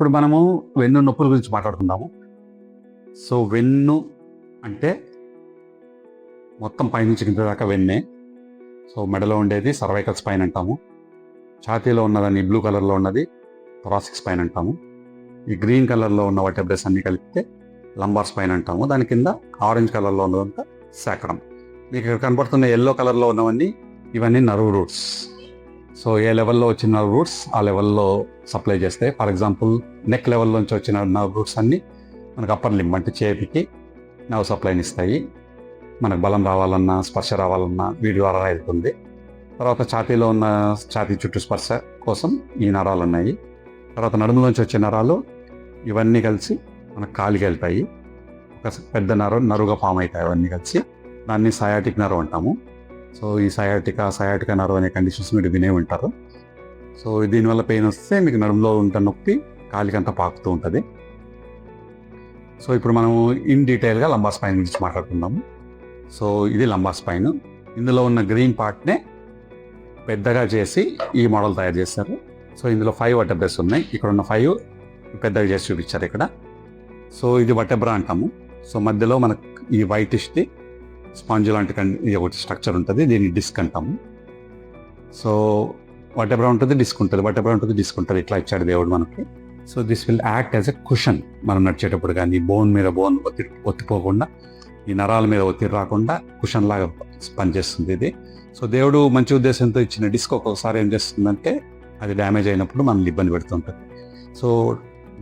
ఇప్పుడు మనము వెన్ను నొప్పుల గురించి మాట్లాడుకుందాము. సో వెన్ను అంటే మొత్తం పైనుంచి కింద దాకా వెన్నే. సో మెడలో ఉండేది సర్వైకల్ స్పైన్ అంటాము. ఛాతీలో ఉన్నదాన్ని బ్లూ కలర్లో ఉన్నది థొరాసిక్ స్పైన్ అంటాము. ఈ గ్రీన్ కలర్లో ఉన్న వర్టెబ్రేస్ అన్ని కలిపితే లంబార్ స్పైన్ అంటాము. దాని కింద ఆరెంజ్ కలర్లో ఉన్నదంతా సాక్రమ్. మీకు ఇక్కడ కనపడుతున్న ఎల్లో కలర్లో ఉన్నవన్నీ ఇవన్నీ నర్వ్ రూట్స్. సో ఏ లెవెల్లో వచ్చిన నర్వ్ రూట్స్ ఆ లెవెల్లో సప్లై చేస్తాయి. ఫర్ ఎగ్జాంపుల్ నెక్ లెవెల్ నుంచి వచ్చిన నర్వ్ రూట్స్ అన్నీ మనకు అప్పర్ లింబ్ అంటే చేతికి నర్వ్ సప్లైని ఇస్తాయి. మనకు బలం రావాలన్నా స్పర్శ రావాలన్నా వీటి ద్వారా వెళ్తుంది. తర్వాత ఛాతీలో ఉన్న ఛాతీ చుట్టూ స్పర్శ కోసం ఈ నరాలు ఉన్నాయి. తర్వాత నడుములోంచి వచ్చే నరాలు ఇవన్నీ కలిసి మనకు కాలికి వెళ్తాయి. ఒక పెద్ద నరుగా ఫామ్ అవుతాయి అవన్నీ కలిసి. దాన్ని సయాటిక్ నర్వ్ అంటాము. సో ఈ సయాటికా నర్వ్ అనే కండిషన్స్ మీరు వినే ఉంటారు. సో దీనివల్ల పెయిన్ వస్తే మీకు నడుములో ఉంట నొప్పి కాలికంతా పాకుతూ ఉంటుంది. సో ఇప్పుడు మనము ఇన్ డీటెయిల్గా లంబార్ స్పైన్ గురించి మాట్లాడుకుందాము. సో ఇది లంబార్ స్పైన్. ఇందులో ఉన్న గ్రీన్ పార్ట్నే పెద్దగా చేసి ఈ మోడల్ తయారు చేశారు. సో ఇందులో 5 వర్టెబ్రాస్ ఉన్నాయి. ఇక్కడ ఉన్న 5 పెద్దగా చేసి చూపించారు ఇక్కడ. సో ఇది వర్టెబ్రా అంటాము. సో మధ్యలో మనకు ఈ వైటిష్ది స్పాంజ్ లాంటి ఒకటి స్ట్రక్చర్ ఉంటుంది. దీన్ని డిస్క్ అంటాము. సో వర్టెబ్రా ఉంటుంది, డిస్క్ ఉంటుంది, వర్టెబ్రా ఉంటుంది, డిస్క్ ఉంటుంది. ఇట్లా ఇచ్చాడు దేవుడు మనకి. So this will act as a cushion. మనం నడిచేటప్పుడు కానీ బోన్ మీద బోన్ ఒత్తిపోకుండా, ఈ నరాల మీద ఒత్తిడి రాకుండా కుషన్ లాగా పనిచేస్తుంది ఇది. సో దేవుడు మంచి ఉద్దేశంతో ఇచ్చిన డిస్క్ ఒక్కొక్కసారి ఏం చేస్తుందంటే అది డ్యామేజ్ అయినప్పుడు మనల్ని ఇబ్బంది పెడుతుంటుంది. సో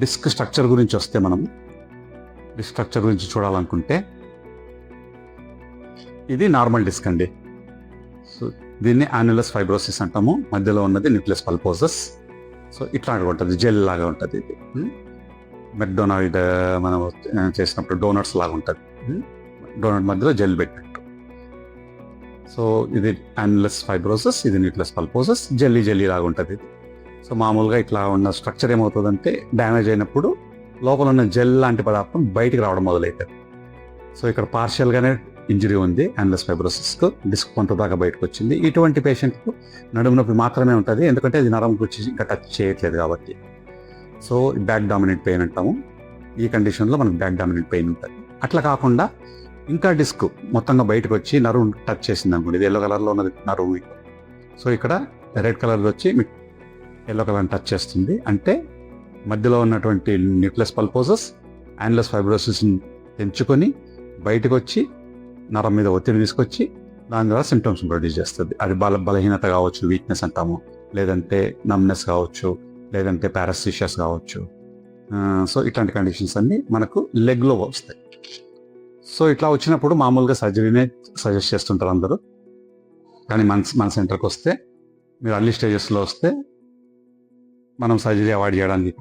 డిస్క్ స్ట్రక్చర్ గురించి వస్తే మనం డిస్క్ స్ట్రక్చర్ గురించి చూడాలనుకుంటే ఇది నార్మల్ డిస్క్ అండి. సో దీన్ని యాన్యులస్ ఫైబ్రోసిస్ అంటాము. మధ్యలో ఉన్నది న్యూక్లియస్ పల్పోసస్. సో ఇట్లాగా ఉంటుంది, జెల్ లాగా ఉంటుంది ఇది. మెక్డొనాల్డ్ మనం చేసినప్పుడు డోనట్స్ లాగా ఉంటుంది. డోనట్ మధ్యలో జెల్ పెట్టినట్టు. సో ఇది యాన్యులస్ ఫైబ్రోసిస్, ఇది న్యూక్లియస్ పల్పోసస్. జెల్లీ లాగా ఉంటుంది ఇది. సో మామూలుగా ఇట్లా ఉన్న స్ట్రక్చర్ ఏమవుతుందంటే డ్యామేజ్ అయినప్పుడు లోపల ఉన్న జెల్ లాంటి పదార్థం బయటికి రావడం మొదలవుతుంది. సో ఇక్కడ పార్షియల్గానే ఇంజరీ ఉంది యాన్యులస్ ఫైబ్రోసిస్కు. డిస్క్ కొంత దాకా బయటకు వచ్చింది. ఇటువంటి పేషెంట్కు నడుము నొప్పి మాత్రమే ఉంటుంది, ఎందుకంటే అది నరం గురించి ఇంకా టచ్ చేయట్లేదు కాబట్టి. సో బ్యాక్ డామినెంట్ పెయిన్ అంటాము. ఈ కండిషన్లో మనకు బ్యాక్ డామినెంట్ పెయిన్ ఉంటుంది. అట్లా కాకుండా ఇంకా డిస్క్ మొత్తంగా బయటకు వచ్చి నరువు టచ్ చేసింది అనుకోండి. ఇది ఎల్లో కలర్లో ఉన్నది నరువు. సో ఇక్కడ రెడ్ కలర్లో వచ్చి మీకు ఎల్లో కలర్ని టచ్ చేస్తుంది. అంటే మధ్యలో ఉన్నటువంటి న్యూక్లియస్ పల్పోసస్ యాన్యులస్ ఫైబ్రోసిస్ని పెంచుకొని బయటకు వచ్చి నరం మీద ఒత్తిడి తీసుకొచ్చి దాని ద్వారా సిమ్టమ్స్ ప్రొడ్యూస్ చేస్తుంది. అది బలహీనత కావచ్చు, వీక్నెస్ అంటాము, లేదంటే నమ్నెస్ కావచ్చు, లేదంటే పారాసిషియస్ కావచ్చు. సో ఇట్లాంటి కండిషన్స్ అన్నీ మనకు లెగ్లో వస్తాయి. సో ఇట్లా వచ్చినప్పుడు మామూలుగా సర్జరీనే సజెస్ట్ చేస్తుంటారు అందరూ. కానీ మన సెంటర్కి వస్తే మీరు అర్లీ స్టేజెస్లో వస్తే మనం సర్జరీ అవాయిడ్ చేయడానికి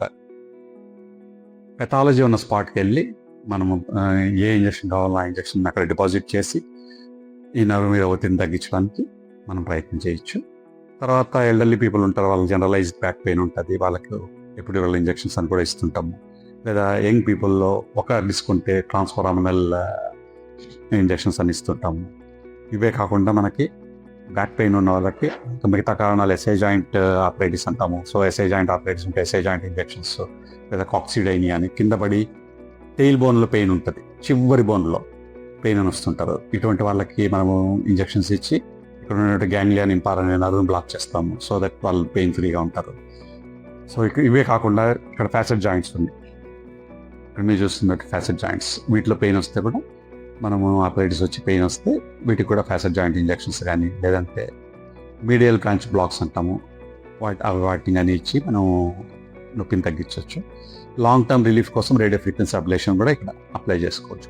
పెథాలజీ ఉన్న స్పాట్కి వెళ్ళి మనము ఏ ఇంజక్షన్ కావాలో ఆ ఇంజక్షన్ అక్కడ డిపాజిట్ చేసి ఈ నర్వ్ మీద ఒత్తిడిని తగ్గించడానికి మనం ప్రయత్నం చేయొచ్చు. తర్వాత ఎల్డర్లీ పీపుల్ ఉంటారు, వాళ్ళకి జనరలైజ్డ్ బ్యాక్ పెయిన్ ఉంటుంది, వాళ్ళకి ఎపిడ్యూరల్ ఇంజెక్షన్స్ అని కూడా ఇస్తుంటాము. లేదా యంగ్ పీపుల్లో ఒక డిస్క్ ఉంటే ట్రాన్స్ఫార్మినల్ ఇంజెక్షన్స్ అని ఇస్తుంటాము. ఇవే కాకుండా మనకి బ్యాక్ పెయిన్ ఉన్న వాళ్ళకి మిగతా కారణాలు ఎస్ఏ జాయింట్ ఆర్థరైటిస్ అంటాము. సో ఎస్ఏ జాయింట్ ఆర్థరైటిస్ ఉంటే ఎస్ఏ జాయింట్ ఇంజెక్షన్స్, లేదా కాక్సిడైనియా అని కింద పడి టెయిల్ బోన్లో పెయిన్ ఉంటుంది, చివరి బోన్లో పెయిన్ అని వస్తుంటారు. ఇటువంటి వాళ్ళకి మనము ఇంజెక్షన్స్ ఇచ్చి ఇక్కడ ఉన్నటువంటి గ్యాంగ్లియన్ ఇంపార్ అనే నర్వ్ని బ్లాక్ చేస్తాము. సో దట్ వాళ్ళు పెయిన్ ఫ్రీగా ఉంటారు. సో ఇవే కాకుండా ఇక్కడ ఫ్యాసెట్ జాయింట్స్ ఉంది. ఇక్కడ మీరు చూస్తున్నట్టు ఫ్యాసెట్ జాయింట్స్, వీటిలో పెయిన్ వస్తే కూడా మనము ఆర్థరైటిస్ వచ్చి పెయిన్ వస్తే వీటికి కూడా ఫ్యాసెట్ జాయింట్ ఇంజెక్షన్స్ కానీ, లేదంటే మీడియల్ బ్రాంచ్ బ్లాక్స్ అంటాము, వాటిని కానీ ఇచ్చి మనం నొప్పిని తగ్గించవచ్చు. లాంగ్ టర్మ్ రిలీఫ్ కోసం రేడియో ఫ్రీక్వెన్సీ అబ్లేషన్ కూడా ఇక్కడ అప్లై చేసుకోవచ్చు.